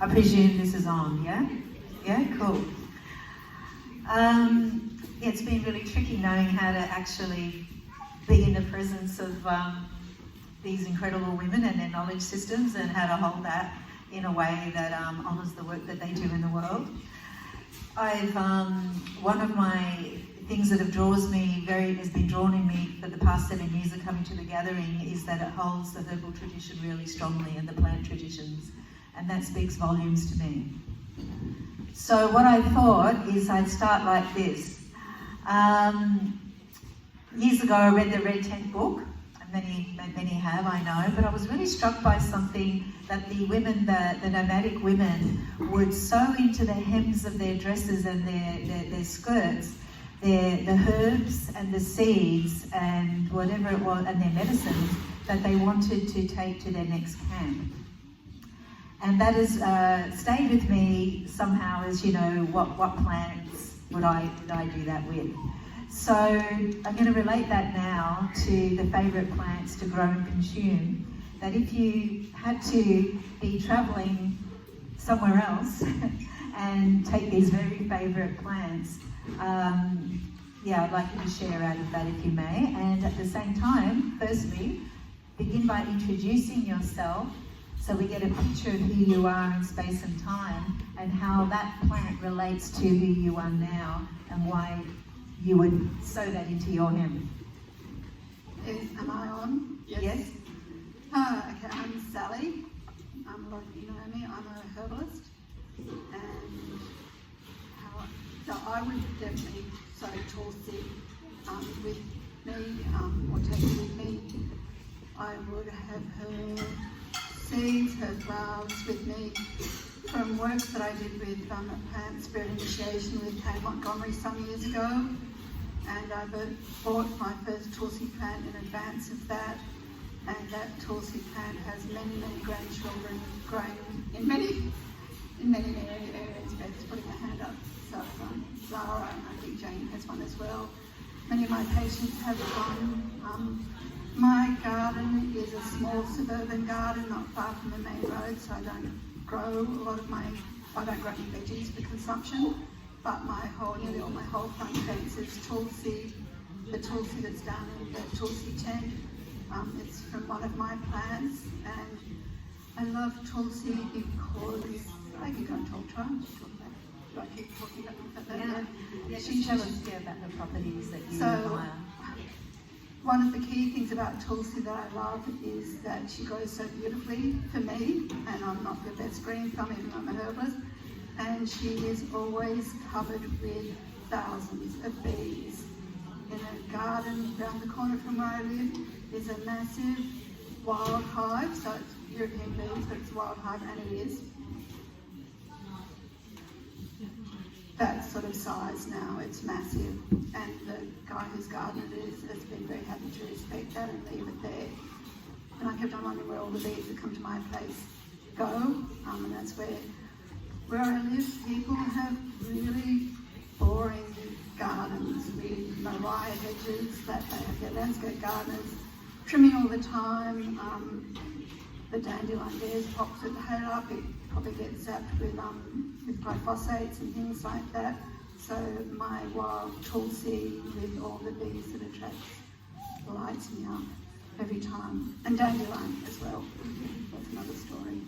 I presume this is on, yeah? Yeah, cool. It's been really tricky knowing how to actually be in the presence of these incredible women and their knowledge systems, and how to hold that in a way that honours the work that they do in the world. One of my things that has been drawn in me for the past 7 years of coming to the gathering is that it holds the herbal tradition really strongly and the plant traditions, and that speaks volumes to me. So what I thought is I'd start like this. Years ago I read the Red Tent book, and many have, I know, but I was really struck by something that the women, the nomadic women, would sew into the hems of their dresses and their skirts, the herbs and the seeds and whatever it was, and their medicines that they wanted to take to their next camp. And that has stayed with me somehow as, you know, what plants would I do that with? So I'm going to relate that now to the favourite plants to grow and consume. That if you had to be travelling somewhere else and take these very favourite plants, I'd like you to share out of that if you may. And at the same time, firstly, begin by introducing yourself so we get a picture of who you are in space and time, and how that plant relates to who you are now and why you would sew that into your hem. Am I on? Yes. Okay, I'm Sally. A lot of you know me. I'm a herbalist. And so I would definitely sow Tulsi with me, or take it with me. I would have her seeds, her flowers with me from work that I did with plant spirit initiation with Kay Montgomery some years ago. And I bought my first Tulsi plant in advance of that. And that Tulsi plant has many, many grandchildren growing in many areas. Beth's putting her hand up. So Zara, and I think Jane has one as well. Many of my patients have one. My garden is a small suburban garden, not far from the main road, so I don't grow I don't grow any veggies for consumption. But nearly all my whole front fence is Tulsi. The Tulsi that's down in the Tulsi tent. It's from one of my plants, and I love Tulsi because I could go and talk to her. Do I keep talking about that? Yeah, she tell us about the properties that you admire. One of the key things about Tulsi that I love is that she grows so beautifully for me, and I'm not the best green thumb, even though I'm a herbalist, and she is always covered with thousands of bees. In a garden around the corner from where I live is a massive wild hive, so it's European bees, but it's a wild hive, and it is that sort of size now. It's massive, and the guy whose garden it is has been very happy to respect that and leave it there. And I kept on wondering where all the bees that come to my place go, and that's where I live. People have really boring gardens with mariah hedges that they have their landscape gardeners trimming all the time. The dandelion bears pops its head up, it probably gets zapped with glyphosates and things like that. So my wild Tulsi with all the bees that attracts lights me up every time. And dandelion as well. That's another story.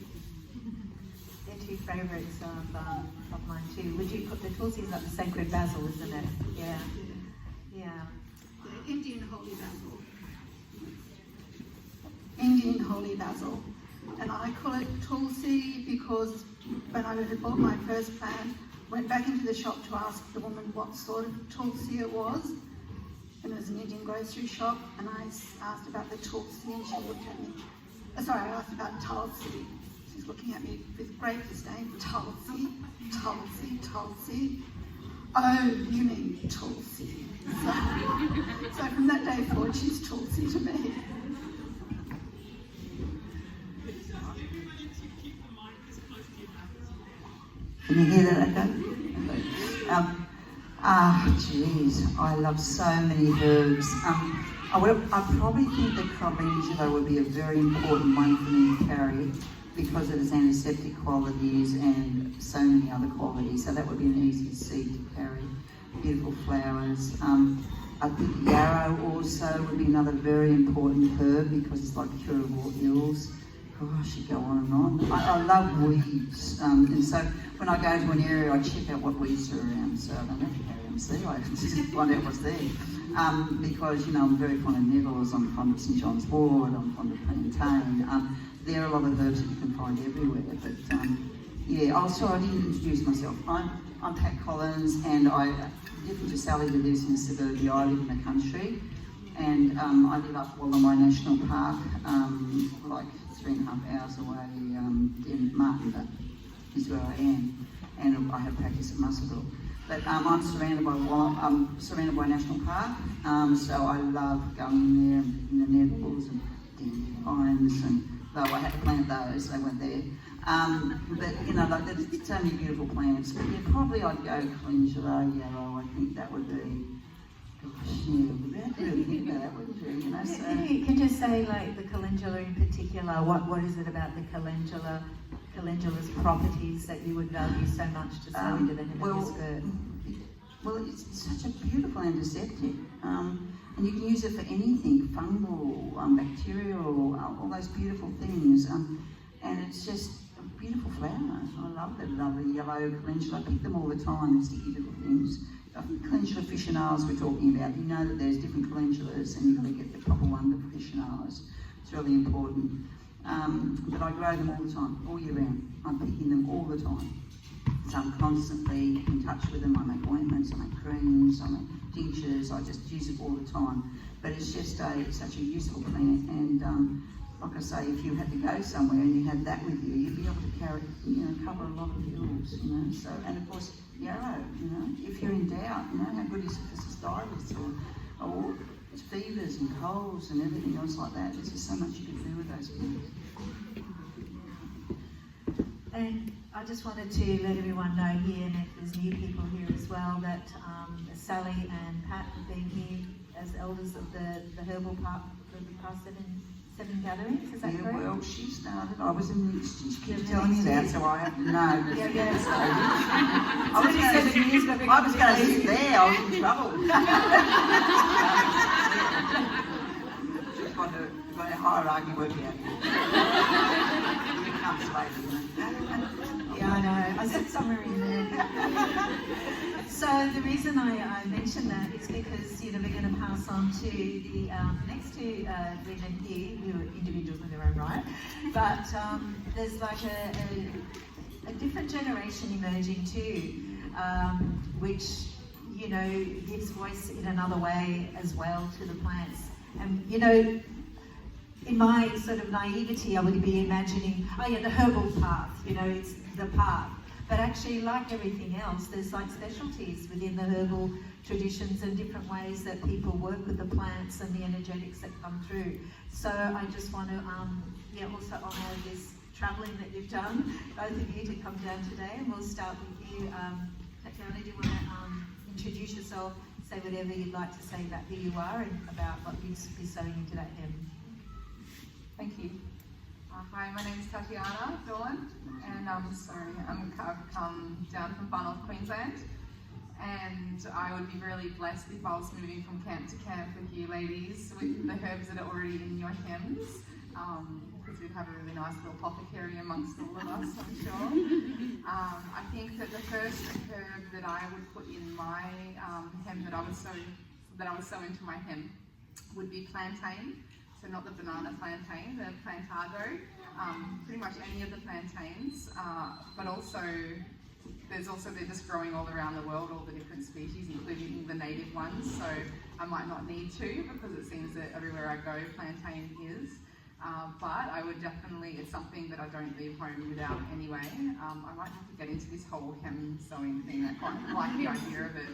They're two favourites of mine too. Would you put the Tulsi is like the sacred basil, isn't it? Yeah. Indian holy basil. Indian holy basil. And I call it Tulsi because when I had bought my first plant, went back into the shop to ask the woman what sort of Tulsi it was. And it was an Indian grocery shop, and I asked about the Tulsi, and she looked at me. I asked about Tulsi. She's looking at me with great disdain. Tulsi, Tulsi, Tulsi. Oh, you mean Tulsi. So from that day forward, she's Tulsi to me. Can you hear that okay? Geez, I love so many herbs. I probably think that Carbonesia would be a very important one for me to carry. because of its antiseptic qualities and so many other qualities. So that would be an easy seed to carry. Beautiful flowers. I think yarrow also would be another very important herb because it's like cure of all ills. Gosh, you go on and on. I love weeds, and so when I go to an area, I check out what weeds are around. So I don't have to carry them. See, I just find out what's there. Because I'm very fond of nettles. I'm fond of St John's wort. I'm fond of plantain. There are a lot of herbs that you can find everywhere. But yeah. Oh, sorry, I didn't introduce myself. I'm Pat Collins, and different to Sally who lives in suburbia, I live in the country, and I live up Wallamai National Park, like 3.5 hours away in Martinborough is where I am, and I have practice at Muswellbrook. But I'm surrounded by National Park, so I love going there in the nettles and dandelions, and though I had to plant those, they weren't there. But like there's so many beautiful plants. But yeah, probably I'd go calendula, yarrow. I think that would be. Gosh, yeah, we have to really think about that, wouldn't you? So. Can you say like the calendula in particular? What is it about the calendula's properties that you would value so much to sew into the hem of your skirt? Well, it's such a beautiful antiseptic. And you can use it for anything, fungal, bacterial, all those beautiful things. And it's just a beautiful flower. I love it. I love the yellow calendula. I pick them all the time, the sticky little things. I think calendula officinalis we're talking about. You know that there's different calendulas and you've got to get the proper one, the officinalis. It's really important. But I grow them all the time, all year round. I'm picking them all the time. So I'm constantly in touch with them. I make ointments, I make creams, I make tinctures. I just use it all the time. But it's just such a useful plant. And like I say, if you had to go somewhere and you had that with you, you'd be able to carry, cover a lot of ills, So, and of course, yarrow, if you're in doubt, how good is it for cystitis or fevers and colds and everything else like that. There's just so much you can do with those things. And I just wanted to let everyone know here, and if there's new people here as well, that Sally and Pat have been here as elders of the herbal park for the past seven gatherings. Is that correct? Yeah, well, she started. I was in the. She kept telling me that, so I have to know. Yeah. I was going to sit there. I was in trouble. Just got a hierarchy working out. Here comes later. Yeah, I know. I said somewhere in there. So the reason I mention that is because we're going to pass on to the next two women here, who are individuals in their own right, but there's like a different generation emerging too, which gives voice in another way as well to the plants. And in my sort of naivety, I would be imagining, the herbal path. It's the path. But actually, like everything else, there's like specialties within the herbal traditions and different ways that people work with the plants and the energetics that come through. So I just want to also honour this travelling that you've done, both of you, to come down today. And we'll start with you. Tatiana, do you want to introduce yourself, say whatever you'd like to say about who you are and about what you'd be sewing into that hem? Thank you. Hi, my name is Tatiana Dawn, and I've come down from Far North Queensland, and I would be really blessed if I was moving from camp to camp with you ladies with the herbs that are already in your hems, because we'd have a really nice little apothecary amongst all of us, I'm sure. I think that the first herb that I would put in my hem that I would sew into my hem would be plantain. So not the banana plantain, the plantado, pretty much any of the plantains, but also they're just growing all around the world, all the different species, including the native ones, so I might not need to, because it seems that everywhere I go, plantain is. But I would definitely, it's something that I don't leave home without anyway. I might have to get into this whole hem sewing thing. I quite like the idea of it.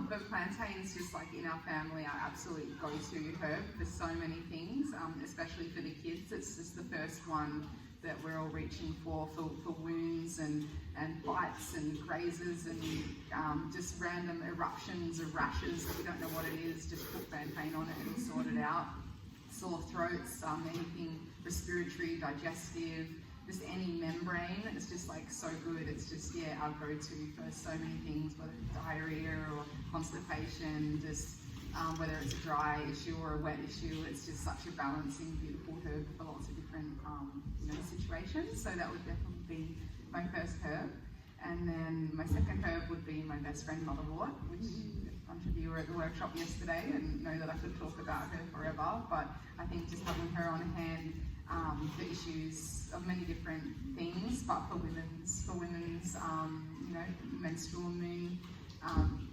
But plantain's just like in our family, our absolute go-to herb for so many things, especially for the kids. It's just the first one that we're all reaching for wounds and bites and grazes and just random eruptions or rashes that we don't know what it is. Just put plantain on it and sort it out. Sore throats, anything respiratory, digestive, just any membrane. It's just like so good. It's just, yeah, our go-to for so many things, whether it's diarrhea or constipation, just whether it's a dry issue or a wet issue. It's just such a balancing, beautiful herb for lots of different situations. So that would definitely be my first herb. And then my second herb would be my best friend Motherwort, which a bunch of you were at the workshop yesterday and know that I could talk about her forever. But I think just having her on hand for issues of many different things, but for women's menstrual moon,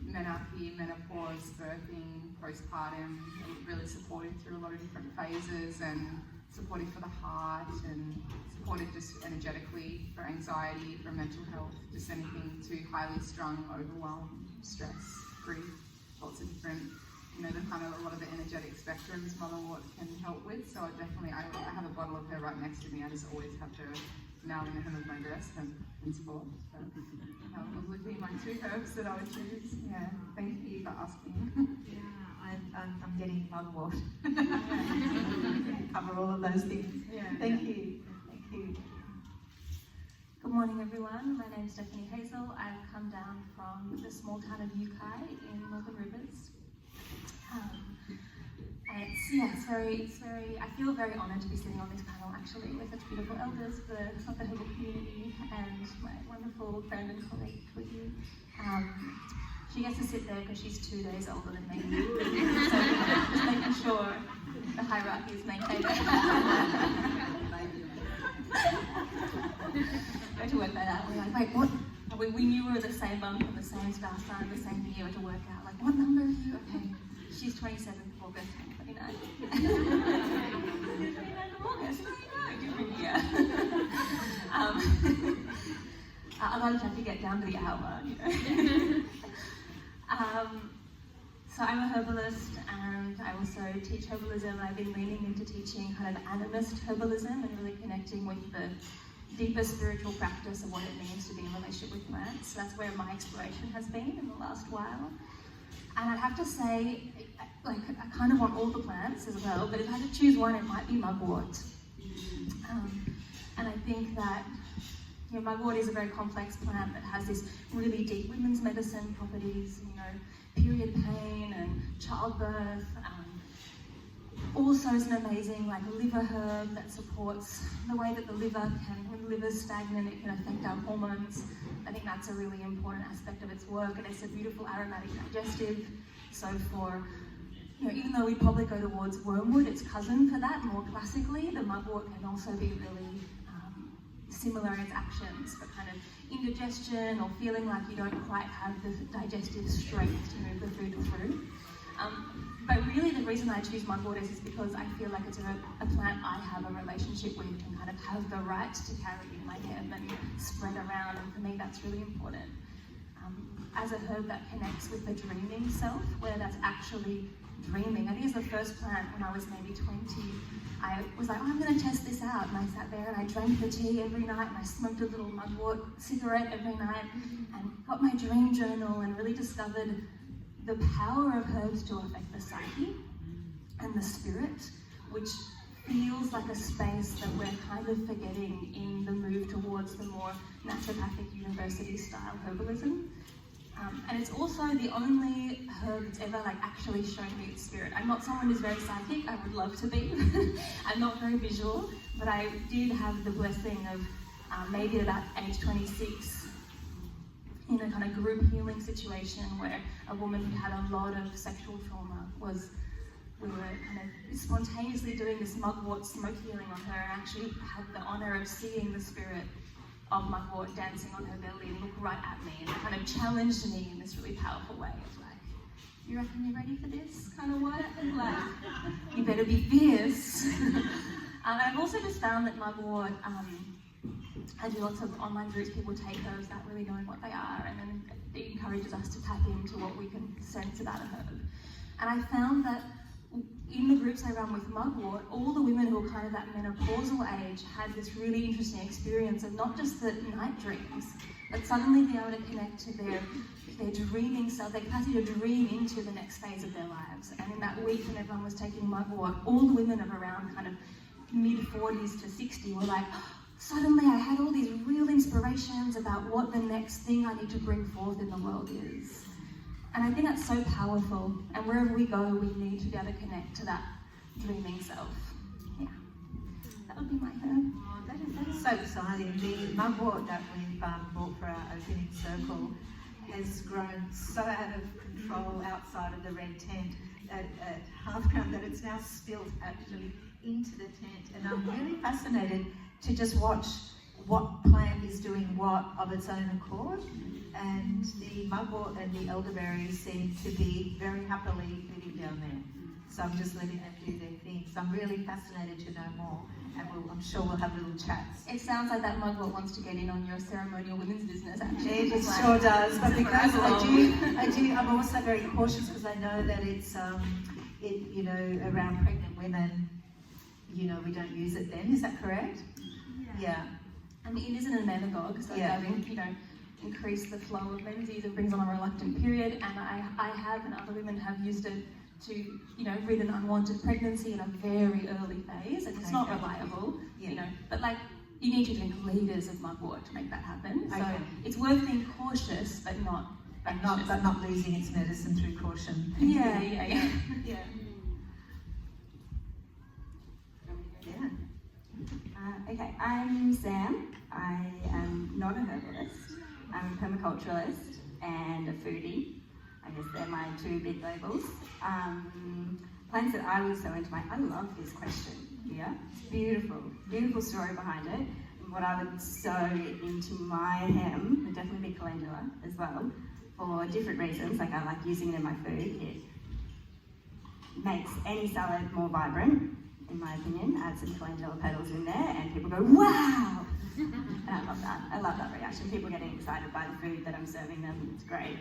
menarche, menopause, birthing, postpartum, really supportive through a lot of different phases, and supportive for the heart, and supportive just energetically for anxiety, for mental health, just anything too highly strung, overwhelmed, stress, grief, lots of different, the kind of a lot of the energetic spectrums Motherwort can help with. So I have a bottle of her right next to me. I just always have her now in the hem of my dress and sport. So those would be my two herbs that I would choose. Yeah, thank you for asking. Yeah, I'm getting Motherwort. Cover all of those things. Yeah. Thank you. Thank you. Good morning, everyone. My name is Stephanie Hazel. I've come down from the small town of Yukai in Northern Rivers. I feel very honoured to be sitting on this panel actually with such beautiful elders of the herbal community and my wonderful friend and colleague, Twiggy. She gets to sit there because she's 2 days older than me. So just making sure the hierarchy is maintained. We had to work that out. We're like, wait, what? We knew we were the same month and the same star sign, the same year. We had to work out, like, what number are you? Okay, she's 27th of August, I'm 29. 29th of August, different year. A lot of time to get down to the hour, So I'm a herbalist, and I also teach herbalism. I've been leaning into teaching kind of animist herbalism and really connecting with the deeper spiritual practice of what it means to be in relationship with plants. So that's where my exploration has been in the last while. And I'd have to say, like, I kind of want all the plants as well, but if I had to choose one, it might be mugwort. And I think that mugwort is a very complex plant that has this really deep women's medicine properties, period pain and childbirth. Also is an amazing liver herb that supports the way that the liver can, when the liver's stagnant, it can affect our hormones. I think that's a really important aspect of its work, and it's a beautiful aromatic digestive. So for, even though we probably go towards wormwood, its cousin for that, more classically, the mugwort can also be really similar in its actions for kind of indigestion or feeling like you don't quite have the digestive strength to move the food through. But really the reason I choose mugwort is because I feel like it's a plant I have a relationship with and kind of have the right to carry in my hem and spread around, and for me that's really important. As a herb that connects with the dreaming self, where that's actually dreaming. I think it's the first plant when I was maybe 20. I was like, I'm going to test this out, and I sat there and I drank the tea every night, and I smoked a little mugwort cigarette every night, and got my dream journal and really discovered the power of herbs to affect the psyche and the spirit, which feels like a space that we're kind of forgetting in the move towards the more naturopathic university style herbalism. And it's also the only herb that's ever actually shown me its spirit. I'm not someone who's very psychic, I would love to be. I'm not very visual, but I did have the blessing of maybe at about age 26 in a kind of group healing situation where a woman who had a lot of sexual trauma we were kind of spontaneously doing this mugwort smoke healing on her, and actually had the honour of seeing the spirit of mugwort dancing on her belly and look right at me, and it kind of challenged me in this really powerful way of you reckon you're ready for this kind of work? You better be fierce. And I've also just found that mugwort, I do lots of online groups, people take herbs without really knowing what they are, and then it encourages us to tap into what we can sense about a herb. And I found that in the groups I run with mugwort, all the women who are kind of that menopausal age had this really interesting experience of not just the night dreams, but suddenly being able to connect to their dreaming self, their capacity to dream into the next phase of their lives. And in that week when everyone was taking mugwort, all the women of around kind of mid-40s to 60 were like, suddenly I had all these real inspirations about what the next thing I need to bring forth in the world is. And I think that's so powerful. And wherever we go, we need to be able to connect to that dreaming self. Yeah, that would be my herb. Oh, that is so exciting. The mugwort that we've bought for our opening circle has grown so out of control outside of the red tent at half ground that it's now spilled actually into the tent. And I'm really fascinated to just watch what plant is doing what of its own accord. And the mugwort and the elderberries seem to be very happily living down there. So I'm just letting them do their thing. So I'm really fascinated to know more, and I'm sure we'll have little chats. It sounds like that mugwort wants to get in on your ceremonial women's business, actually. It sure does, but because I'm also very cautious because I know that it's, around pregnant women, we don't use it then. Is that correct? Yeah. I mean, it isn't a metagogue, so having, increase the flow of menses, it brings on a reluctant period, and I have and other women have used it to, with an unwanted pregnancy in a very early phase, and it's not reliable, but like, you need to drink liters of mugwort to make that happen. So it's worth being cautious, but not losing its medicine through caution. Yeah. Okay, I'm Sam. I am not a herbalist. I'm a permaculturalist and a foodie. I guess they're my two big labels. Plants that I would sow into I love this question here. It's beautiful, beautiful story behind it. And what I would sow into my hem would definitely be calendula as well, for different reasons. Like I like using it in my food. It makes any salad more vibrant, in my opinion. Add some calendula petals in there and people go, wow! And I love that. I love that reaction. People getting excited by the food that I'm serving them. It's great.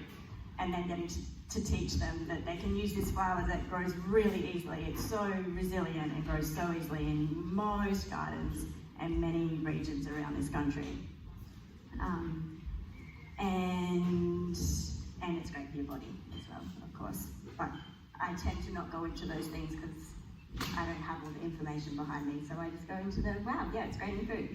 And then getting to teach them that they can use this flower that grows really easily. It's so resilient and grows so easily in most gardens and many regions around this country. And it's great for your body as well, of course. But I tend to not go into those things because I don't have all the information behind me, so I just go into it's great in food.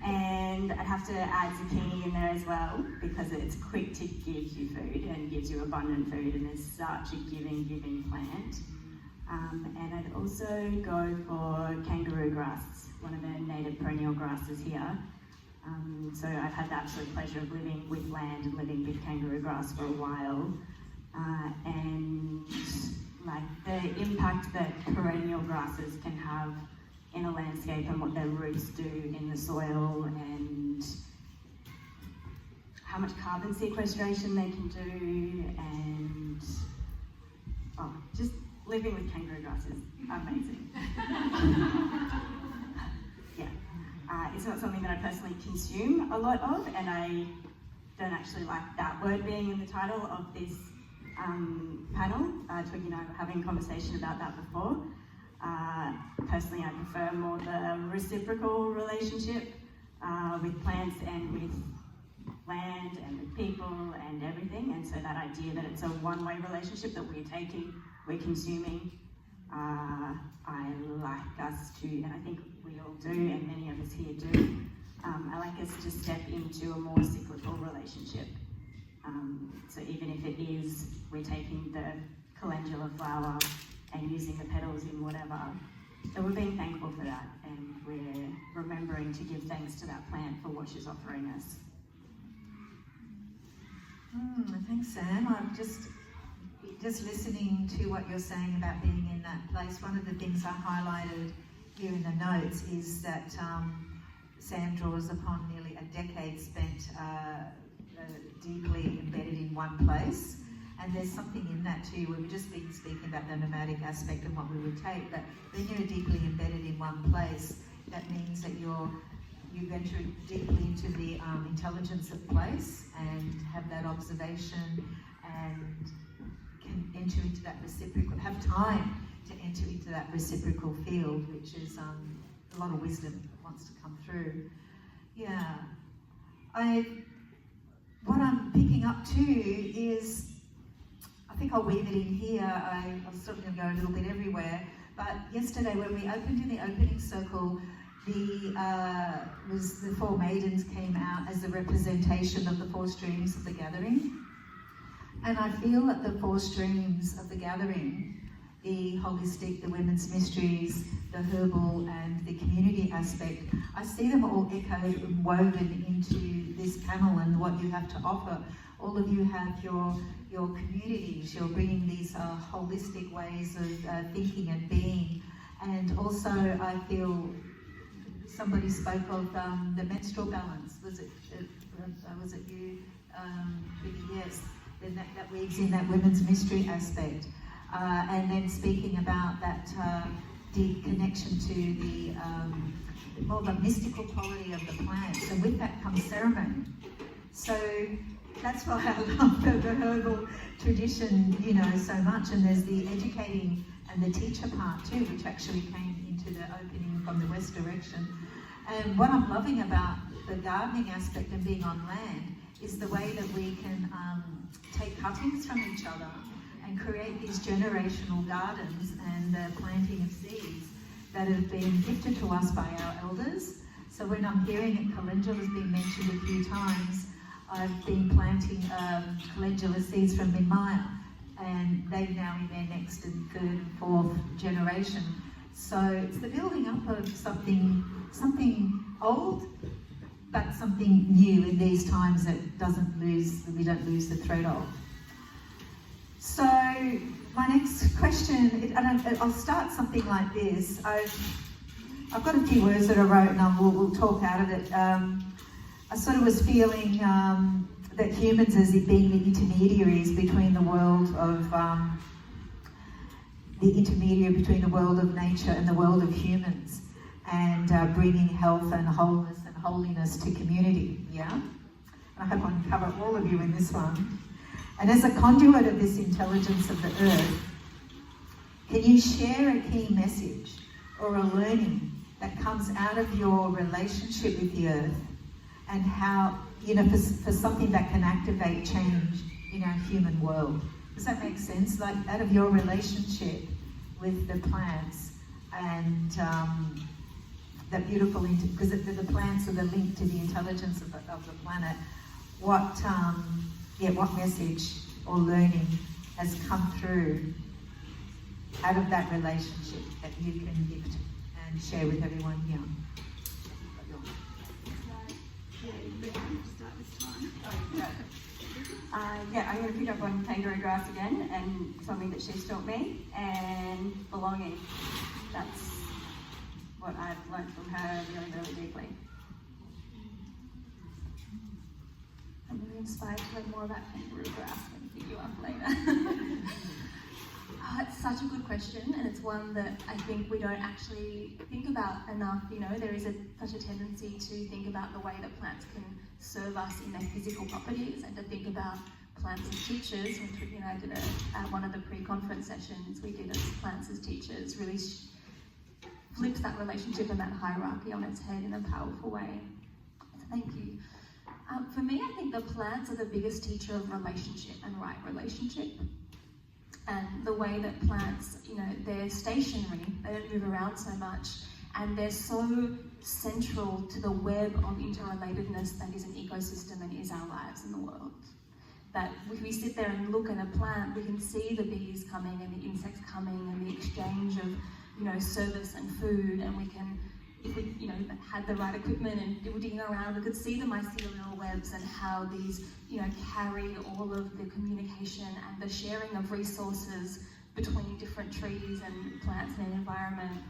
And I'd have to add zucchini in there as well, because it's quick to give you food and gives you abundant food, and it's such a giving plant. And I'd also go for kangaroo grass, one of the native perennial grasses here. So I've had the absolute pleasure of living with land and living with kangaroo grass for a while. And like the impact that perennial grasses can have in a landscape and what their roots do in the soil and how much carbon sequestration they can do, and just living with kangaroo grass is amazing. It's not something that I personally consume a lot of, and I don't actually like that word being in the title of this panel. Twiggy and I were having a conversation about that before. Personally, I prefer more the reciprocal relationship with plants and with land and with people and everything, and so that idea that it's a one-way relationship, that we're taking, we're consuming, I like us to, and I think we all do, and many of us here do, I like us to step into a more cyclical relationship. So even if it is, we're taking the calendula flower and using the petals in whatever, so we're being thankful for that, and we're remembering to give thanks to that plant for what she's offering us. Thanks, Sam. I'm just listening to what you're saying about being in that place. One of the things I highlighted here in the notes is that Sam draws upon nearly a decade spent deeply embedded in one place. And there's something in that too, where we've just been speaking about the nomadic aspect and what we would take, but when you're deeply embedded in one place, that means that you enter deeply into the intelligence of place and have that observation and can enter into that reciprocal, have time to enter into that reciprocal field, which is a lot of wisdom that wants to come through. Yeah. What I'm picking up too is, I think I'll weave it in here. I was sort of going to go a little bit everywhere, but yesterday when we opened in the opening circle, the four maidens came out as the representation of the four streams of the gathering. And I feel that the four streams of the gathering, the holistic, the women's mysteries, the herbal, and the community aspect, I see them all echoed and woven into this panel and what you have to offer. All of you have your communities, you're bringing these holistic ways of thinking and being. And also I feel somebody spoke of the menstrual balance. Was it you? Yes, then that weaves in that women's mystery aspect. And then speaking about that deep connection to the more the mystical quality of the plants, and with that comes ceremony. So that's why I love the herbal tradition, you know, so much. And there's the educating and the teacher part too, which actually came into the opening from the west direction. And what I'm loving about the gardening aspect and being on land is the way that we can take cuttings from each other and create these generational gardens and the planting of seeds that have been gifted to us by our elders. So when I'm hearing it, calendula has been mentioned a few times. I've been planting calendula seeds from Minmaya, and they're now in their next and third and fourth generation. So it's the building up of something old, but something new in these times that we don't lose the thread of. So my next question, I'll start something like this. I've got a few words that I wrote, and we'll talk out of it. I sort of was feeling that humans, as it being the intermediaries between the world of nature and the world of humans, and bringing health and wholeness and holiness to community. Yeah, and I hope I can cover all of you in this one. And as a conduit of this intelligence of the earth, can you share a key message or a learning that comes out of your relationship with the earth, and how, you know, for something that can activate change in our human world? Does that make sense? Like out of your relationship with the plants and that beautiful, because the plants are the link to the intelligence of the planet. What message or learning has come through out of that relationship that you can gift and share with everyone here? I'm going to pick up on kangaroo grass again, and something that she's taught me, and belonging. That's what I've learned from her really, really deeply. I'm really inspired to learn more about kangaroo grass and pick you up later. It's such a good question, and it's one that I think we don't actually think about enough. You know, there is such a tendency to think about the way that plants can serve us in their physical properties, and to think about plants as teachers, which, you know, I did one of the pre-conference sessions we did as plants as teachers, really flips that relationship and that hierarchy on its head in a powerful way. So thank you. For me, I think the plants are the biggest teacher of relationship and right relationship. And the way that plants, you know, they're stationary, they don't move around so much, and they're so central to the web of interrelatedness that is an ecosystem and is our lives in the world. That if we sit there and look at a plant, we can see the bees coming and the insects coming and the exchange of, you know, service and food, and we can, if we, you know, had the right equipment and were digging around, we could see the mycelial webs and how these, you know, carry all of the communication and the sharing of resources between different trees and plants in an environment.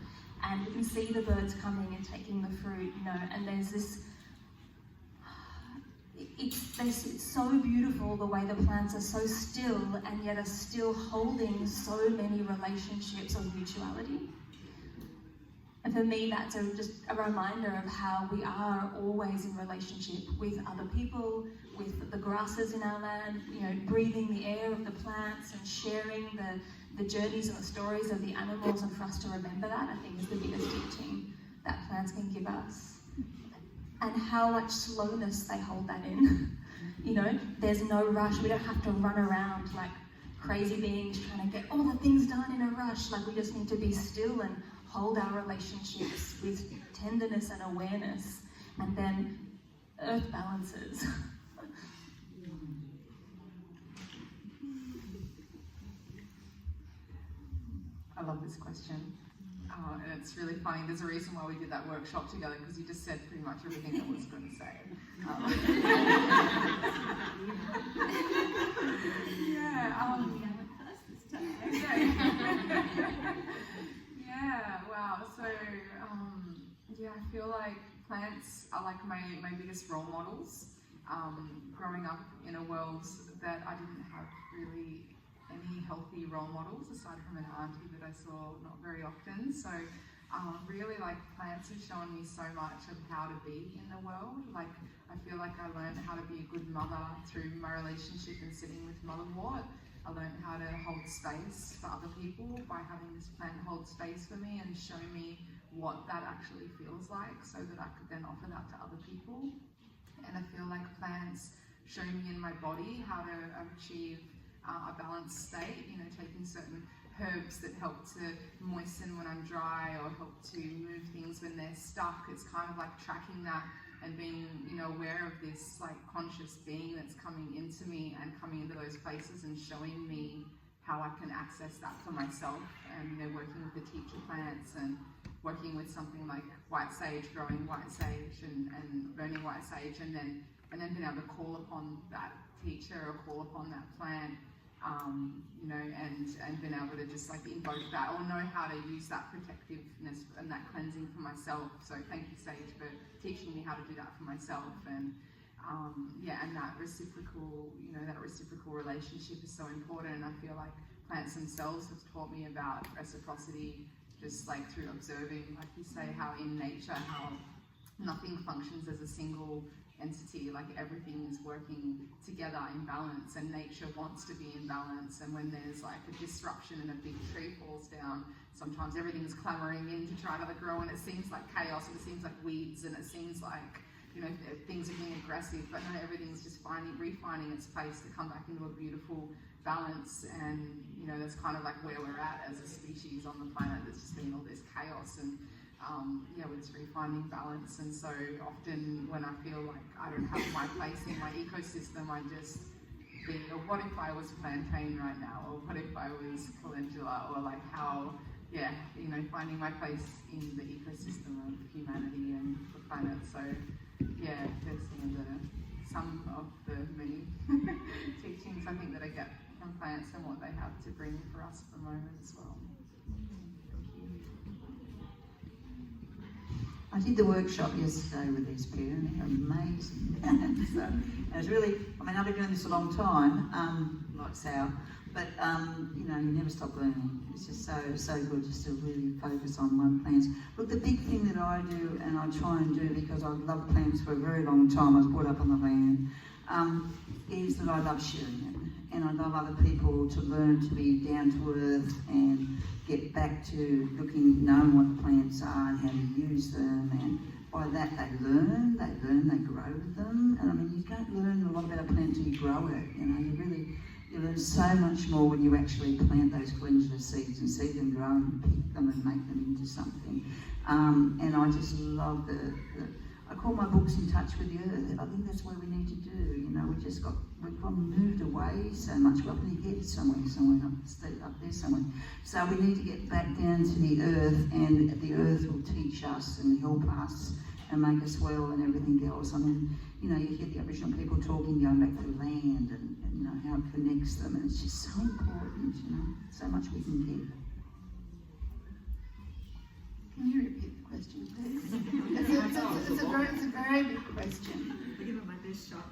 And we can see the birds coming and taking the fruit, you know, and there's this, it's so beautiful the way the plants are so still and yet are still holding so many relationships of mutuality. And for me, that's just a reminder of how we are always in relationship with other people, with the grasses in our land, you know, breathing the air of the plants and sharing the journeys and the stories of the animals, and for us to remember that, I think, is the biggest teaching that plants can give us. And how much slowness they hold that in. You know, there's no rush. We don't have to run around like crazy beings trying to get all the things done in a rush. Like, we just need to be still and hold our relationships with tenderness and awareness, and then earth balances. I love this question. And it's really funny. There's a reason why we did that workshop together, because you just said pretty much everything I was going to say. Yeah, wow. So, I feel like plants are like my biggest role models. Growing up in a world that I didn't have really any healthy role models aside from an auntie that I saw not very often. So really, like, plants have shown me so much of how to be in the world. Like, I feel like I learned how to be a good mother through my relationship and sitting with motherwort. I learned how to hold space for other people by having this plant hold space for me and show me what that actually feels like, so that I could then offer that to other people. And I feel like plants show me in my body how to achieve a balanced state, taking certain herbs that help to moisten when I'm dry or help to move things when they're stuck. It's kind of like tracking that and being, aware of this like conscious being that's coming into me and coming into those places and showing me how I can access that for myself. And, working with the teacher plants and working with something like white sage, growing white sage and burning white sage, and then being able to call upon that teacher or call upon that plant, and being able to just like invoke that or know how to use that protectiveness and that cleansing for myself. So thank you, Sage, for teaching me how to do that for myself. And and that reciprocal, that reciprocal relationship is so important. And I feel like plants themselves have taught me about reciprocity, just like through observing, like you say, how in nature, how nothing functions as a single entity, like everything is working together in balance, and nature wants to be in balance. And when there's like a disruption and a big tree falls down, sometimes everything's clamoring in to try to grow, and it seems like chaos, and it seems like weeds, and it seems like things are being aggressive, but no, everything's just refining its place to come back into a beautiful balance. And that's kind of like where we're at as a species on the planet. There's just been all this chaos, and we're just refining balance. And so often when I feel like I don't have my place in my ecosystem, I just think, or what if I was plantain right now, or what if I was calendula, or like how, finding my place in the ecosystem of humanity and the planet. So there's some of the many teachings I think that I get from plants and what they have to bring for us at the moment as well. I did the workshop yesterday with these people, and they're amazing. So it was really, I've been doing this a long time, like Sal, but you never stop learning. It's just so good just to really focus on one plant. Look, the big thing that I do, and I try and do because I've loved plants for a very long time, I was brought up on the land, is that I love sharing it. And I love other people to learn to be down to earth and get back to knowing what the plants are and how to use them. And by that they learn, they grow with them. And you can't learn a lot about a plant until you grow it. You learn so much more when you actually plant those calendula seeds and see them grow and pick them and make them into something. And I just love I call my books In Touch with the Earth. I think that's what we need to do. We've moved away so much. We're up in the head somewhere up there somewhere. So we need to get back down to the earth, and the earth will teach us and help us and make us well and everything else. You hear the Aboriginal people talking, going back to the land and how it connects them, and it's just so important, so much we can give. Can you repeat the question, please? It's a very big question. I'll give it my best shot.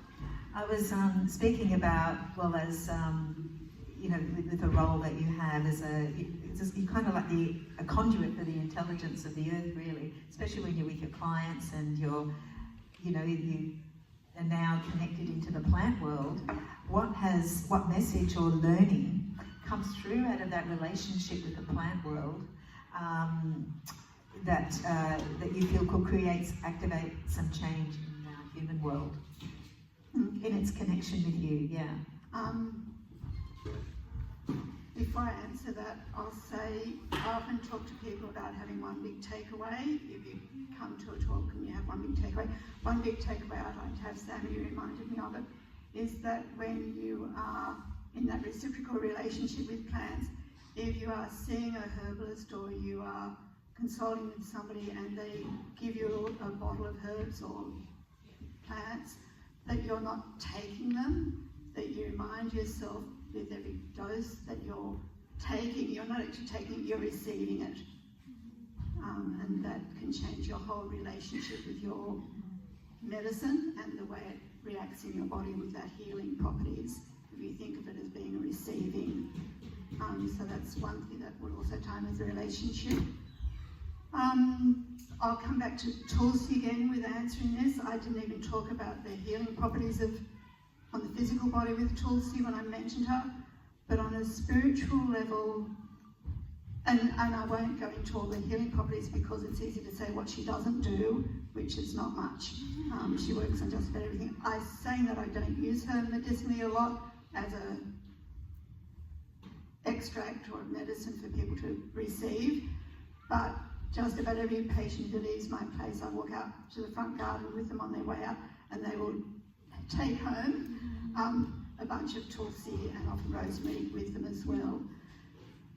I was speaking about, with the role that you have as you're kind of like a conduit for the intelligence of the earth, really, especially when you're with your clients and you are now connected into the plant world. What message or learning comes through out of that relationship with the plant world that you feel could activate some change in the human world, in its connection with you? If before I answer that, I'll say I often talk to people about having one big takeaway. If you come to a talk and you have one big takeaway, I'd like to have Sammy reminded me of it, is that when you are in that reciprocal relationship with plants, if you are seeing a herbalist or you are consulting with somebody and they give you a bottle of herbs or plants, that you're not taking them, that you remind yourself with every dose that you're taking, you're not actually taking it, you're receiving it. And that can change your whole relationship with your medicine and the way it reacts in your body with that healing properties, if you think of it as being a receiving. So that's one thing that would also tie in as a relationship. I'll come back to Tulsi again with answering this. I didn't even talk about the healing properties on the physical body with Tulsi when I mentioned her, but on a spiritual level, and I won't go into all the healing properties because it's easy to say what she doesn't do, which is not much. She works on just about everything. I'm saying that I don't use her medicinally a lot as a extract or medicine for people to receive, but just about every patient who leaves my place, I walk out to the front garden with them on their way out, and they will take home a bunch of Tulsi and often rosemary with them as well.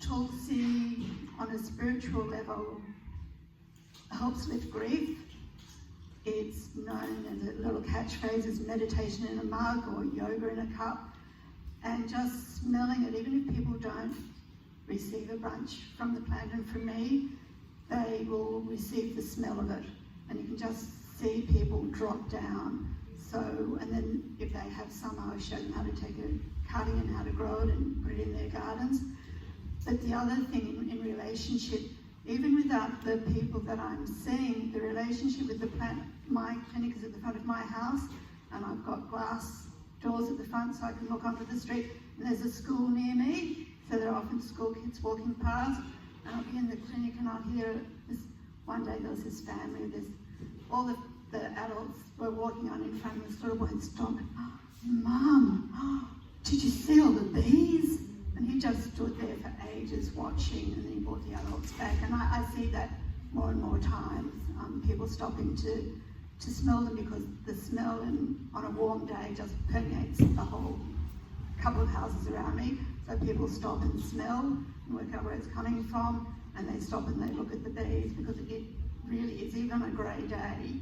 Tulsi, on a spiritual level, helps lift grief. It's known as a little catchphrase as meditation in a mug or yoga in a cup. And just smelling it, even if people don't receive a bunch from the plant and from me, they will receive the smell of it. And you can just see people drop down. So, and then if they have some, I'll show them how to take a cutting and how to grow it and put it in their gardens. But the other thing in relationship, even without the people that I'm seeing, the relationship with the plant, my clinic is at the front of my house, and I've got glass doors at the front so I can look onto the street, and there's a school near me, so there are often school kids walking past, and I'll be in the clinic and I'll hear this. One day there was this family, all the adults were walking on in front of this little boy and stopped. Oh, Mum, did you see all the bees? And he just stood there for ages watching, and then he brought the adults back. And I see that more and more times, people stopping to smell them, because the smell on a warm day just permeates the whole couple of houses around me. So people stop and smell and work out where it's coming from, and they stop and they look at the bees, because it really is, even on a grey day,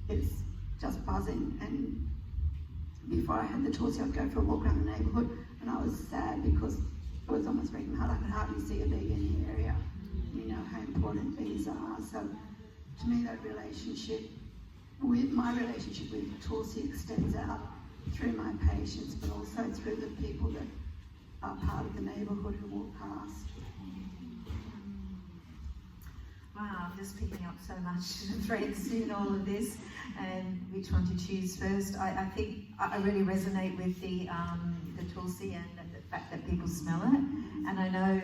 it's just buzzing. And before I had the Tulsi, I'd go for a walk around the neighbourhood, and I was sad because it was almost breaking my heart. I could hardly see a bee in the area. You know how important bees are. So to me, that relationship, my relationship with Tulsi extends out through my patients, but also through the people that are part of the neighbourhood who walk past. Wow, I'm just picking up so much threads in all of this, and which one to choose first. I think I really resonate with the Tulsi and the fact that people smell it. And I know,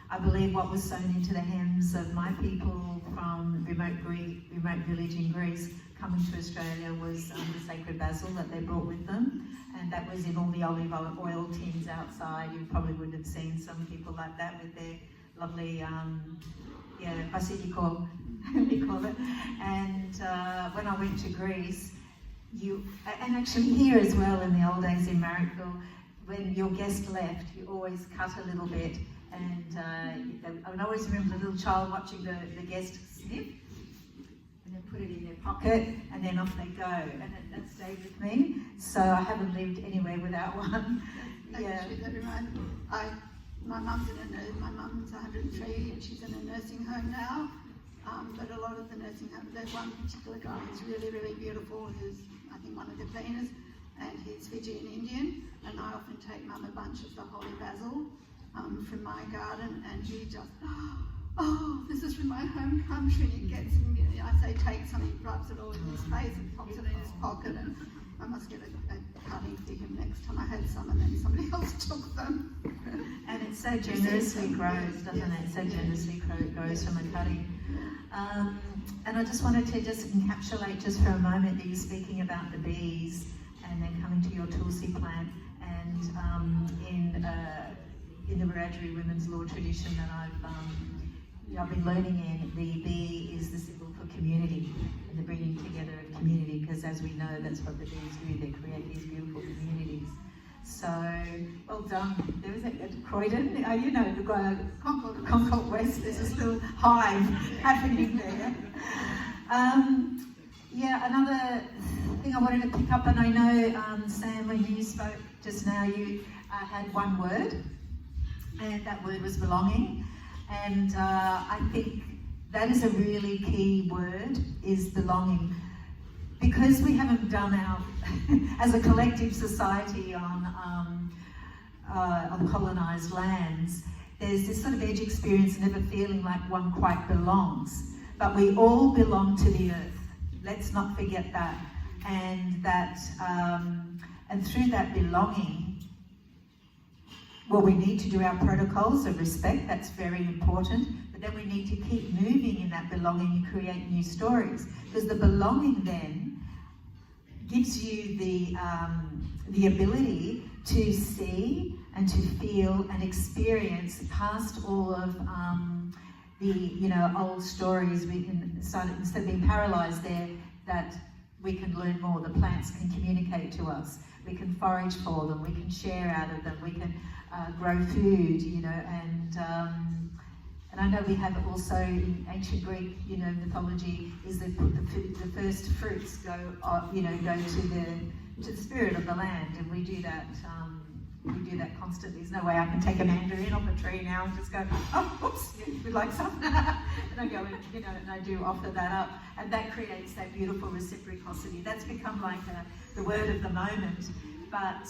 I believe what was sewn into the hems of my people from remote village in Greece coming to Australia was the sacred basil that they brought with them, and that was in all the olive oil tins outside. You probably would have seen some people like that with their lovely basilico, we call it. And when I went to Greece, and actually here as well in the old days in Marrickville, when your guest left, you always cut a little bit, and I would always remember the little child watching the guest sniff, and then put it in their pocket, and then off they go, and that stayed with me. So I haven't lived anywhere without one. Actually, that reminds me, my mum's 103 and she's in a nursing home now, but a lot of the nursing homes, there's one particular guy who's really, really beautiful, who's I think one of the cleaners, and he's Fijian Indian, and I often take Mum a bunch of the holy basil from my garden, and he just, oh, this is from my home country, and he gets, I say take some, he rubs it all in his face and pops it in his pocket, and I must get a cutting for him next time. I had some and then somebody else took them. And it so generously grows, doesn't it? So generously grows from a cutting. And I just wanted to encapsulate just for a moment that you're speaking about the bees and then coming to your Tulsi plant. And in the Wiradjuri women's law tradition that I've been learning in, the B is the symbol for community and the bringing together of community, because as we know, that's what the bees do. They create these beautiful communities. So, well done. There was at Croydon, the Concord West, there's a little hive happening there. Another thing I wanted to pick up, and I know, Sam, when you spoke just now, you had one word, and that word was belonging. And I think that is a really key word, is belonging. Because we haven't done our, as a collective society on colonised lands, there's this sort of edge experience, never feeling like one quite belongs. But we all belong to the earth. Let's not forget that. And that, and through that belonging, well, we need to do our protocols of respect. That's very important. But then we need to keep moving in that belonging and create new stories, because the belonging then gives you the ability to see and to feel and experience past all of the old stories. We can start, instead of being paralysed there, that we can learn more. The plants can communicate to us. We can forage for them. We can share out of them. We can grow food, and I know we have also in ancient Greek, mythology, is that the first fruits go to the spirit of the land, and we do that. We do that constantly. There's no way I can take a mandarin off a tree now and just go, oh, oops, we'd like some. And I go and, and I do offer that up. And that creates that beautiful reciprocity. That's become like the word of the moment. But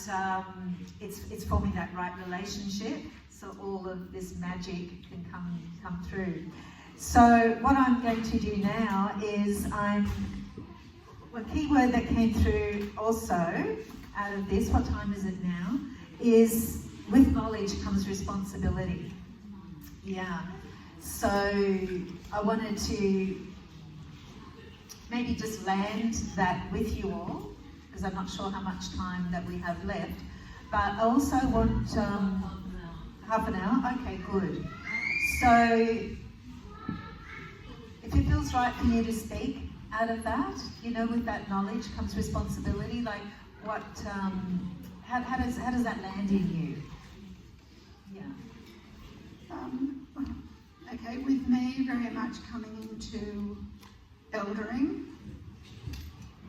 it's forming that right relationship, so all of this magic can come through. So what I'm going to do now is a key word that came through also out of this, what time is it now, is with knowledge comes responsibility. Yeah. So I wanted to maybe just land that with you all, because I'm not sure how much time that we have left. But I also want half an hour. Okay, good. So if it feels right for you to speak out of that, with that knowledge comes responsibility. Like what? How does that land in you? Yeah. Okay, with me very much coming into eldering,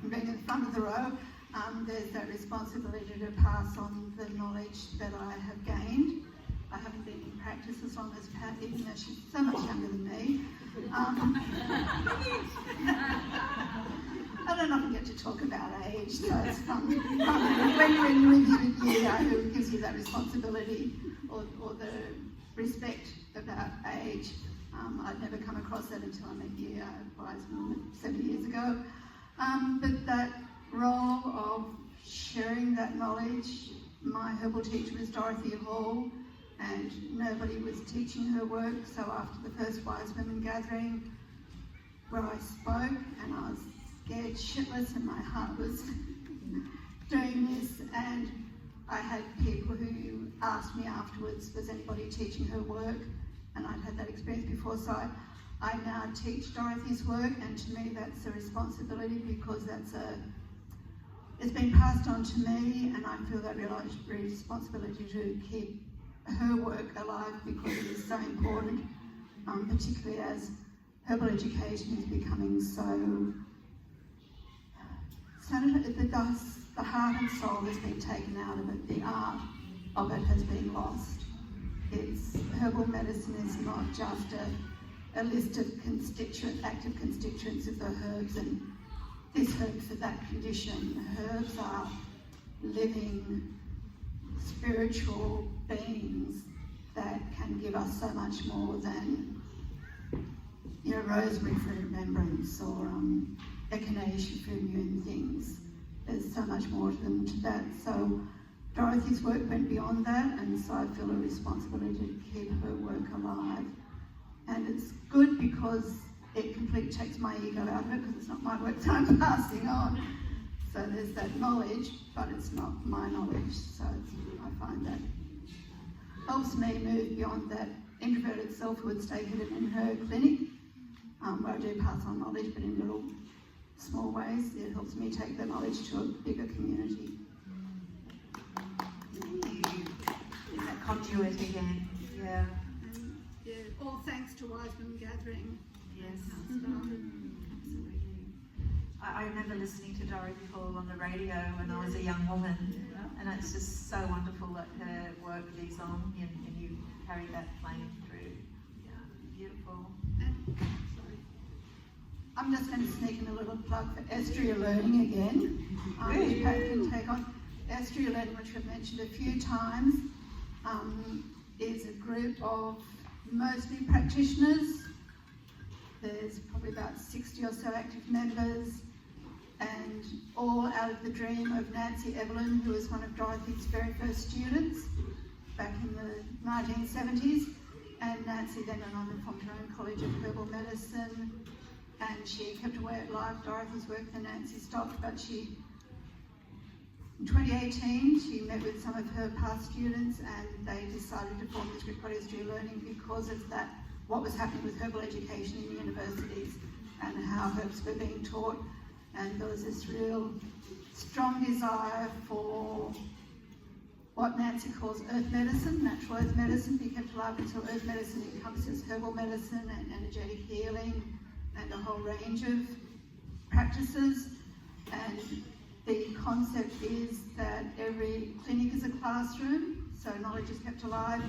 being in the front of the row, there's that responsibility to pass on the knowledge that I have gained. I haven't been in practice as long as Pat, even though she's so much younger than me. I don't often get to talk about age, so it's fun. When you're in review year, who gives you that responsibility or the respect about age. I'd never come across that until I met Yia Alias 7 years ago. But that role of sharing that knowledge, my herbal teacher was Dorothy Hall, and nobody was teaching her work. So after the first Wise Women gathering, where I spoke, and I was scared shitless, and my heart was doing this, and I had people who asked me afterwards, was anybody teaching her work? And I'd had that experience before, so I now teach Dorothy's work, and to me that's a responsibility, because it's been passed on to me, and I feel that responsibility to keep her work alive, because it is so important, particularly as herbal education is becoming so the heart and soul has been taken out of it, the art of it has been lost. Herbal medicine is not just a list of active constituents of the herbs and this herb for that condition. Herbs are living, spiritual beings that can give us so much more than, rosemary for remembrance or echinacea for immune things. There's so much more to them to that. So Dorothy's work went beyond that, and so I feel a responsibility to keep her work alive. And it's good because it completely takes my ego out of it, because it's not my work that I'm passing on. So there's that knowledge, but it's not my knowledge. So I find that helps me move beyond that introverted self who would stay hidden in her clinic, where I do pass on knowledge, but in little small ways. It helps me take the knowledge to a bigger community. That conduit again. Yeah. And yeah, all thanks to Wise Women Gathering. Yes. Absolutely. I remember listening to Darug call on the radio when I was a young woman, and it's just so wonderful that her work lives on and you carry that flame through. Yeah, beautiful. And, sorry. I'm just going to sneak in a little plug for Estria Learning again, which Pat can take on. Estria Learning, which we've mentioned a few times, is a group of mostly practitioners. There's probably about 60 or so active members, and all out of the dream of Nancy Evelyn, who was one of Dorothy's very first students back in the 1970s. And Nancy then went on and formed her own College of Herbal Medicine, and she kept away at life Dorothy's work, and Nancy stopped, but in 2018, she met with some of her past students, and they decided to form this group called Estria Learning because of that, what was happening with herbal education in universities and how herbs were being taught. And there was this real strong desire for what Nancy calls earth medicine, natural earth medicine, be kept alive until earth medicine encompasses herbal medicine and energetic healing and a whole range of practices. And the concept is that every clinic is a classroom, so knowledge is kept alive,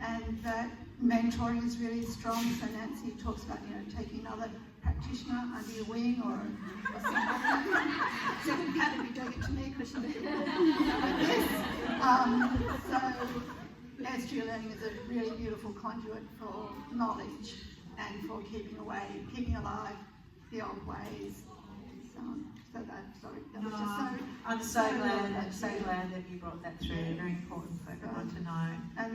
and that mentoring is really strong. So Nancy talks about, taking another practitioner under your wing or something. Second Pat would be doing it to me because she did this. So Estria Learning is a really beautiful conduit for knowledge and for keeping alive the old ways. That was just so. I'm so glad that you brought that through. Very important for everyone to know. And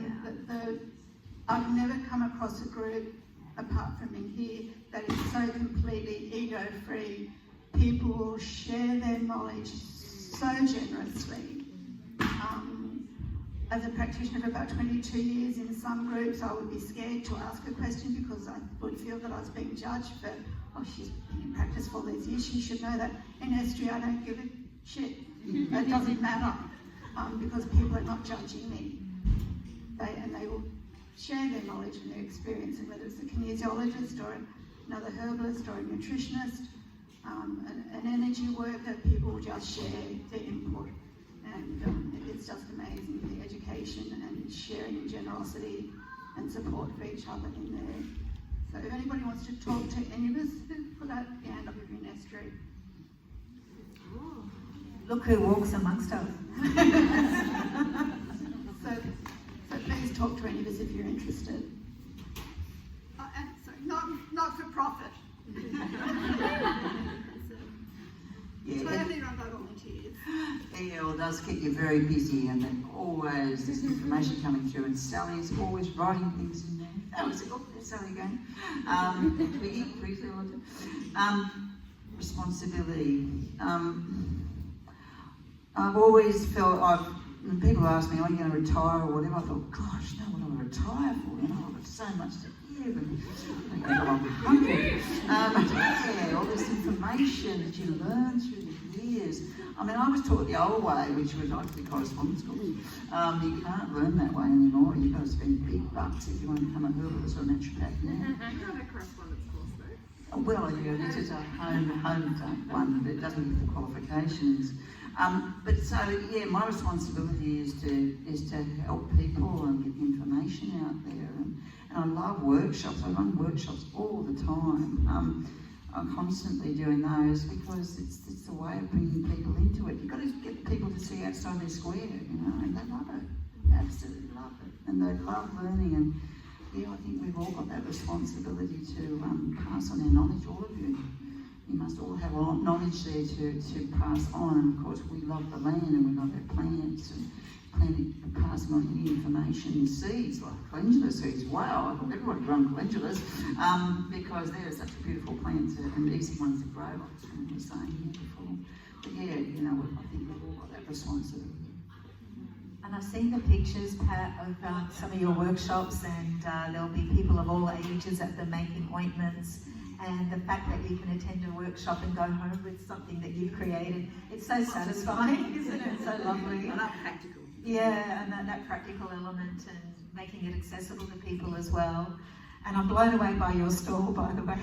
I've never come across a group, apart from in here, that is so completely ego-free. People will share their knowledge so generously. As a practitioner for about 22 years, in some groups I would be scared to ask a question because I would feel that I was being judged for, she's been in practice for all these years, she should know that. In Estria, I don't give a shit. It doesn't matter because people are not judging me. They will share their knowledge and their experience, and whether it's a kinesiologist or another herbalist or a nutritionist, an energy worker, people will just share their input. And it's just amazing, the education and sharing and generosity and support for each other in there. So if anybody wants to talk to any of us, put out your hand up if you're in Estria. Look who walks amongst us. So please talk to any of us if you're interested. And so not for profit. It's totally run by volunteers. EL does keep you very busy, and there's always this information coming through, and Sally's always writing things in there. There's Sally again. Responsibility. I've always felt, when people ask me, are you going to retire or whatever, I thought, gosh, no, what do I retire for? I've got so much to give, and I'm hungry. All this information that you learn through the years. I was taught the old way, which was actually correspondence schools. You can't learn that way anymore. You've got to spend big bucks if you want to become a herbalist or a naturopath now. You got a correspondence course though. Well, yeah, this is a home one that doesn't give the qualifications. My responsibility is to help people and get information out there. And I love workshops. I run workshops all the time. I'm constantly doing those because it's the way of bringing people into it. You've got to get people to see outside their square, and they love it. They absolutely love it. And they love learning. And I think we've all got that responsibility to pass on our knowledge, all of you. You must all have a lot of knowledge there to pass on. And of course, we love the land and we love our plants and passing on any information, seeds like calendula seeds. Wow, I thought everybody grown calendulas because they're such a beautiful plant and easy ones to grow, like Sam was saying here before. But I think we've all got that responsibility. And I've seen the pictures, Pat, of some of your workshops, and there'll be people of all ages at them making ointments. And the fact that you can attend a workshop and go home with something that you've created, it's so satisfying, isn't it? So lovely. I love practical. Yeah, and that practical element and making it accessible to people as well. And I'm blown away by your stall, by the way.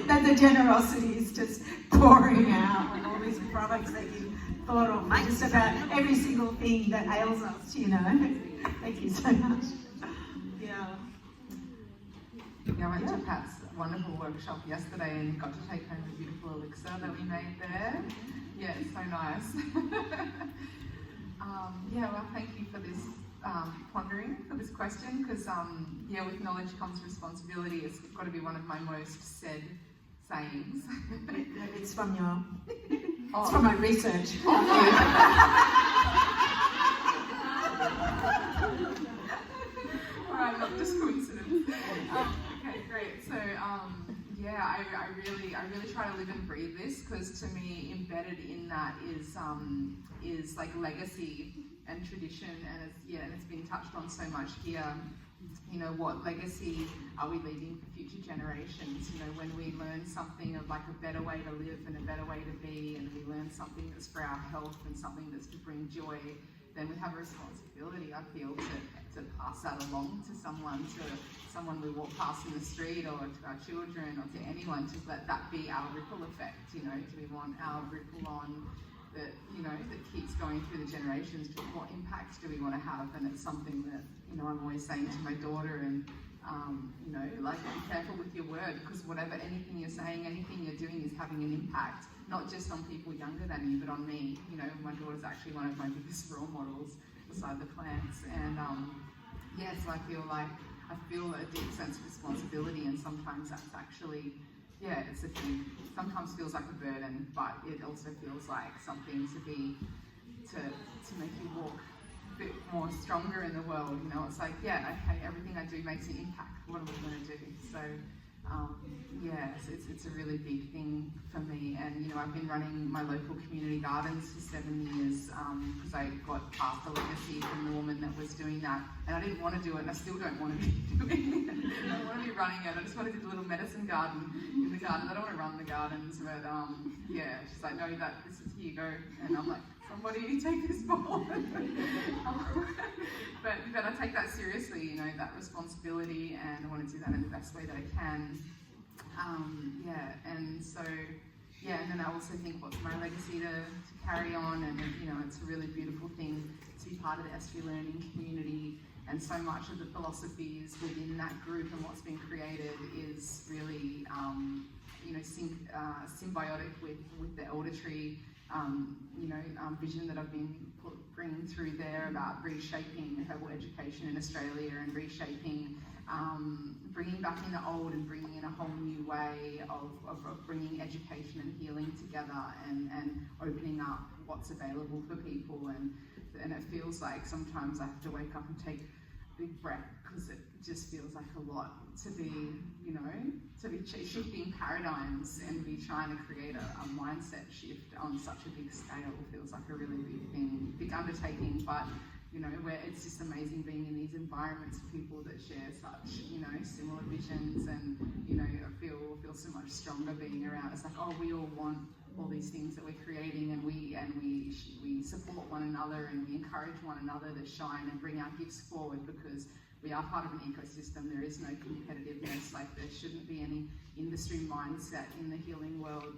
That the generosity is just pouring out with all these products that you thought of, just about every single thing that ails us, you know. Thank you so much. Yeah. Yeah, I went to Pat's wonderful workshop yesterday and got to take home the beautiful elixir that we made there. Yeah, it's so nice. Yeah, well, thank you for this pondering for this question, because yeah, with knowledge comes responsibility. It's got to be one of my most said sayings. It's from your, Oh. it's from my research. Alright, not just coincidence. Okay, great. So yeah, I really try to live and breathe this, because to me, embedded in that is like legacy and tradition, and it's been touched on so much here. You know, what legacy are we leaving for future generations? You know, when we learn something of like a better way to live and a better way to be, and we learn something that's for our health and something that's to bring joy, then we have a responsibility, I feel, to pass that along to someone we walk past in the street, or to our children, or to anyone, to let that be our ripple effect. You know, do we want our ripple on that, you know, that keeps going through the generations? To what impacts do we want to have? And it's something that, you know, I'm always saying to my daughter, and you know, like, be careful with your word, because whatever, anything you're saying, anything you're doing is having an impact, not just on people younger than you, but on me. You know, my daughter's actually one of my biggest role models beside the plants, and yeah, so I feel a deep sense of responsibility, and sometimes that's actually, yeah, it's a thing. Sometimes feels like a burden, but it also feels like something to make you walk a bit more stronger in the world. You know, it's like, yeah, okay, everything I do makes an impact. What am I going to do? So, yeah, it's a really big thing for me. And, you know, I've been running my local community gardens for 7 years, because I got past the legacy from the woman that was doing that. And I didn't want to do it, and I still don't want to be doing it. I don't want to be running it. I just want to do a little medicine garden in the garden. I don't want to run the gardens, but yeah, she's like, no, this is, here you go. And I'm like, somebody take this ball. But I take that seriously, you know, that responsibility, and I want to do that in the best way that I can. Yeah, and so, yeah, and then I also think, what's my legacy to carry on? And, you know, it's a really beautiful thing to be part of the Estuary Learning community, and so much of the philosophies within that group and what's been created is really, you know, symbiotic with the auditory, you know, vision that I've been bringing through there about reshaping herbal education in Australia, and reshaping, bringing back in the old and bringing in a whole new way of bringing education and healing together, and opening up what's available for people. And it feels like sometimes I have to wake up and take a big breath, because it just feels like a lot to be, you know, to be shifting paradigms and be trying to create a mindset shift on such a big scale. Feels like a really big thing, big undertaking, but, you know, where it's just amazing being in these environments of people that share such, you know, similar visions, and, you know, I feel so much stronger being around. It's like, oh, we all want all these things that we're creating, and we support one another, and we encourage one another to shine and bring our gifts forward, because we are part of an ecosystem. There is no competitiveness. Like, there shouldn't be any industry mindset in the healing world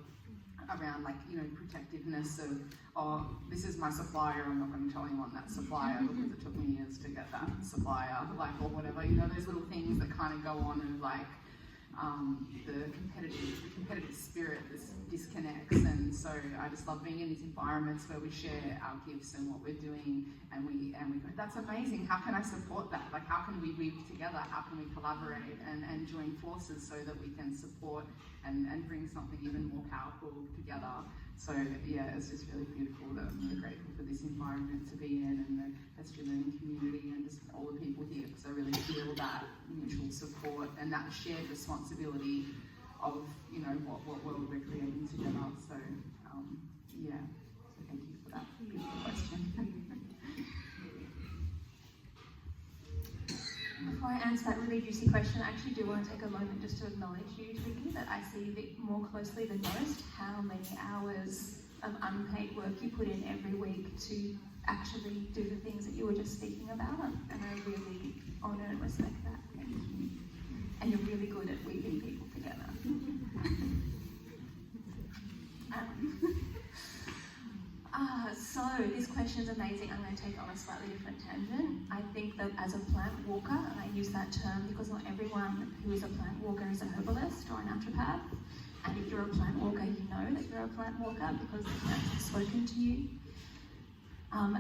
around, like, you know, protectiveness of, oh, this is my supplier, I'm not going to tell anyone that supplier because it took me years to get that supplier, like, or whatever, you know, those little things that kind of go on, and like, the competitive spirit this disconnects. And so I just love being in these environments where we share our gifts and what we're doing, and we go, that's amazing, how can I support that? Like, how can we weave together, how can we collaborate and join forces so that we can support and bring something even more powerful together. So yeah, it's just really beautiful that I'm really grateful for this environment to be in, and the Estuary Learning community, and just all the people here, because I really feel that mutual support and that shared responsibility of, you know, what world we're creating together. So yeah, so thank you for that beautiful question. before I answer that really juicy question, I actually do want to take a moment just to acknowledge you, Twiggy, that I see more closely than most how many hours of unpaid work you put in every week to actually do the things that you were just speaking about, and I really honour and respect that. Thank you. And you're really good at weaving people together. So this question is amazing. I'm going to take it on a slightly different tangent. I think that as a plant walker, and I use that term because not everyone who is a plant walker is a herbalist or a naturopath. And if you're a plant walker, you know that you're a plant walker because the plants have spoken to you.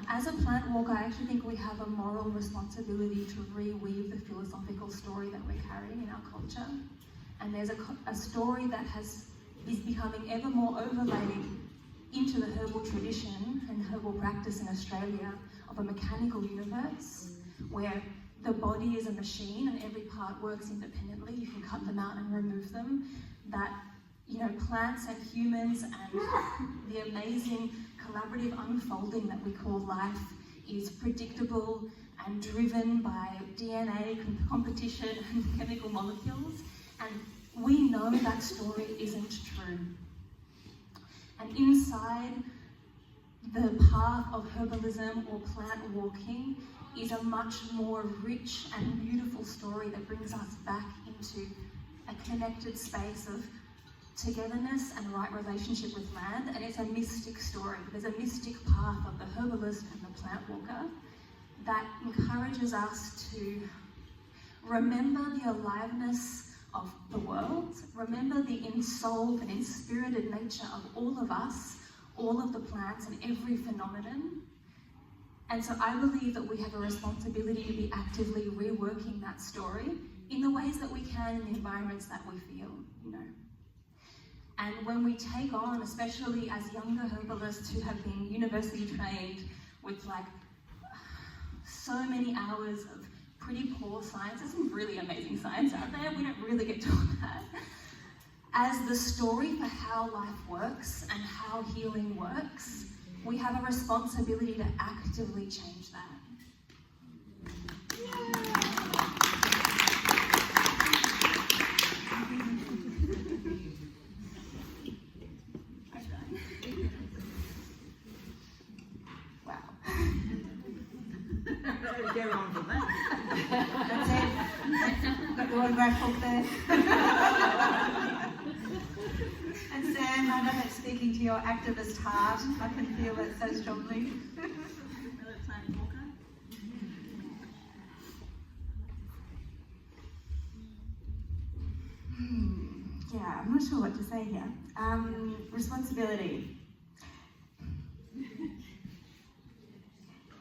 As a plant walker, I actually think we have a moral responsibility to reweave the philosophical story that we're carrying in our culture. And there's a story that is becoming ever more overlaid into the herbal tradition and herbal practice in Australia of a mechanical universe where the body is a machine and every part works independently. You can cut them out and remove them. That, you know, plants and humans and the amazing collaborative unfolding that we call life is predictable and driven by DNA competition and chemical molecules. And we know that story isn't true. And inside the path of herbalism or plant walking is a much more rich and beautiful story that brings us back into a connected space of togetherness and right relationship with land. And it's a mystic story. There's a mystic path of the herbalist and the plant walker that encourages us to remember the aliveness of the world, remember the ensouled and inspirited nature of all of us, all of the plants and every phenomenon. And so I believe that we have a responsibility to be actively reworking that story in the ways that we can in the environments that we feel, you know. And when we take on, especially as younger herbalists who have been university trained with like so many hours of pretty poor science, there's some really amazing science out there, we don't really get taught that, as the story for how life works and how healing works, we have a responsibility to actively change that. Wow. Get on from that. That's it. Got the autograph book there. And Sam, I know that's speaking to your activist heart. I can feel it so strongly. Yeah, I'm not sure what to say here. Responsibility.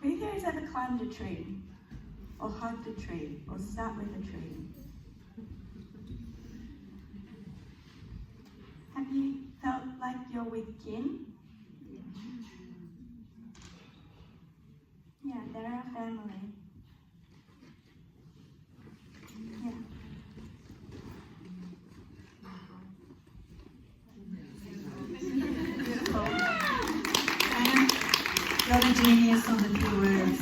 Who here has ever climbed a tree? Or hugged a tree? Or sat with a tree? Have you felt like you're with kin? Yeah, they're our family. Yeah. Beautiful. Sam, you're the genius on the few words.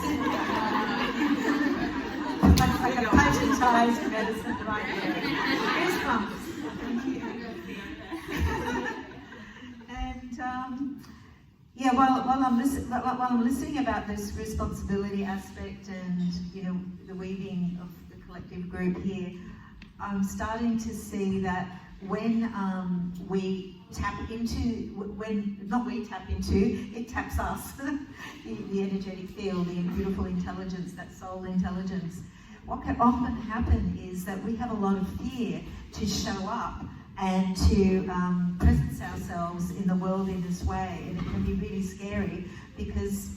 That's like a potentized medicine right there. Goosebumps. Thank you. And yeah, while I'm listening about this responsibility aspect and, you know, the weaving of the collective group here, I'm starting to see that when we tap into, it taps us, the energetic field, the beautiful intelligence, that soul intelligence. What can often happen is that we have a lot of fear to show up and to presence ourselves in the world in this way, and it can be really scary because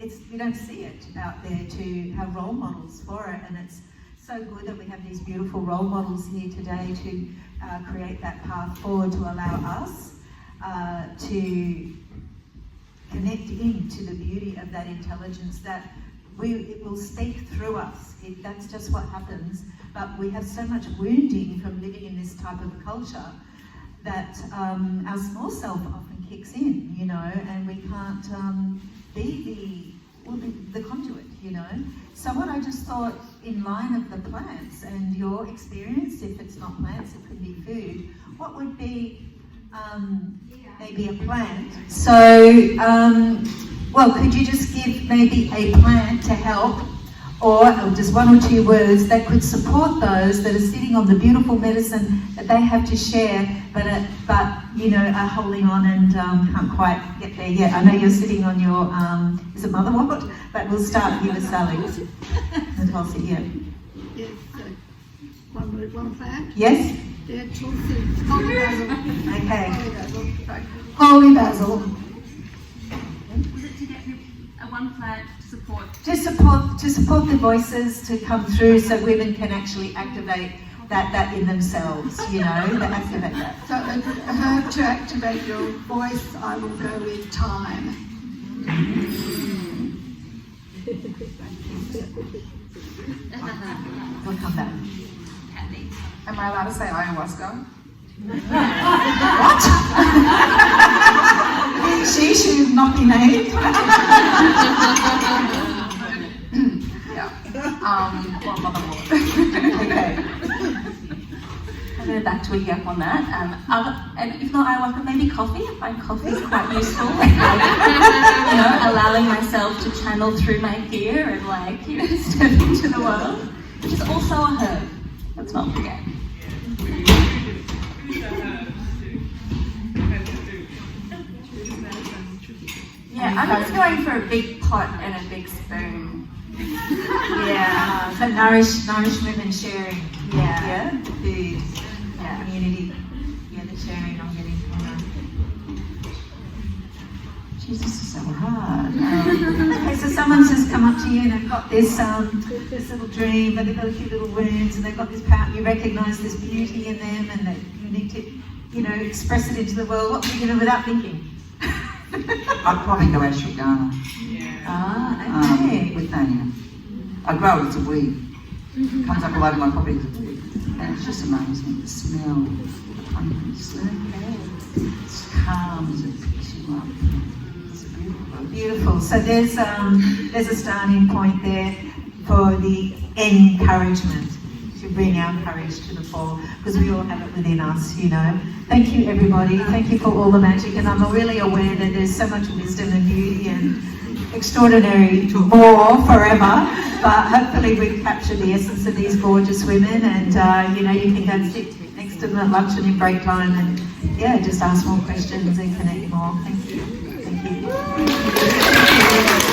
we don't see it out there to have role models for it, and it's so good that we have these beautiful role models here today to create that path forward to allow us to connect into the beauty of that intelligence that it will speak through us. That's just what happens. But we have so much wounding from living in this type of a culture that our small self often kicks in, you know, and we can't be the conduit, you know. So what I just thought, in line of the plants and your experience, if it's not plants, it could be food, what would be maybe a plant? So, well, could you just give maybe a plant to help, or just one or two words that could support those that are sitting on the beautiful medicine that they have to share, but you know, are holding on and can't quite get there yet. I know you're sitting on your is it motherwort? But we'll start here with Sally. And I'll sit here. Yes, one word, one plant. Yes. Yeah, Tulsi, holy basil. Okay. Holy basil. Holy basil. Was it to get one plant to support? To support the voices to come through, so women can actually activate that in themselves. You know, to activate that. So a herb to activate your voice, I will go with thyme. We'll come back. Am I allowed to say ayahuasca? She should not be named. Yeah. Or motherwort. Okay. I'll go back to a yep on that. And if not ayahuasca, maybe coffee. I find coffee is quite useful. You know, allowing myself to channel through my fear and like, you know, step into the world, which is also a herb. Let's not forget. Yeah, I'm just going for a big pot and a big spoon. Yeah. So nourish women sharing. Yeah. Food. Yeah. Community. Yeah, the sharing I'm getting from that. Jesus is so hard. Okay, so someone's just come up to you and they've got this little dream, but they've got a few little wounds and they've got this power. You recognise this beauty in them, and that you need to, you know, express it into the world. What would you do without thinking? I'd probably go ashwagandha. Ah, okay. With Thania. I grow it, it's a weed. Comes up all over my property as a weed. And it's just amazing. The smell, the pumpkins, it's calm, it picks you up. It's beautiful. Beautiful. So there's a starting point there for the encouragement, to bring our courage to the fore, because we all have it within us, you know. Thank you, everybody. Thank you for all the magic, and I'm really aware that there's so much wisdom and beauty and extraordinary more forever, but hopefully we've captured the essence of these gorgeous women, and you know, you can go and sit next to them at lunch and in break time and yeah, just ask more questions and connect more. Thank you. Thank you.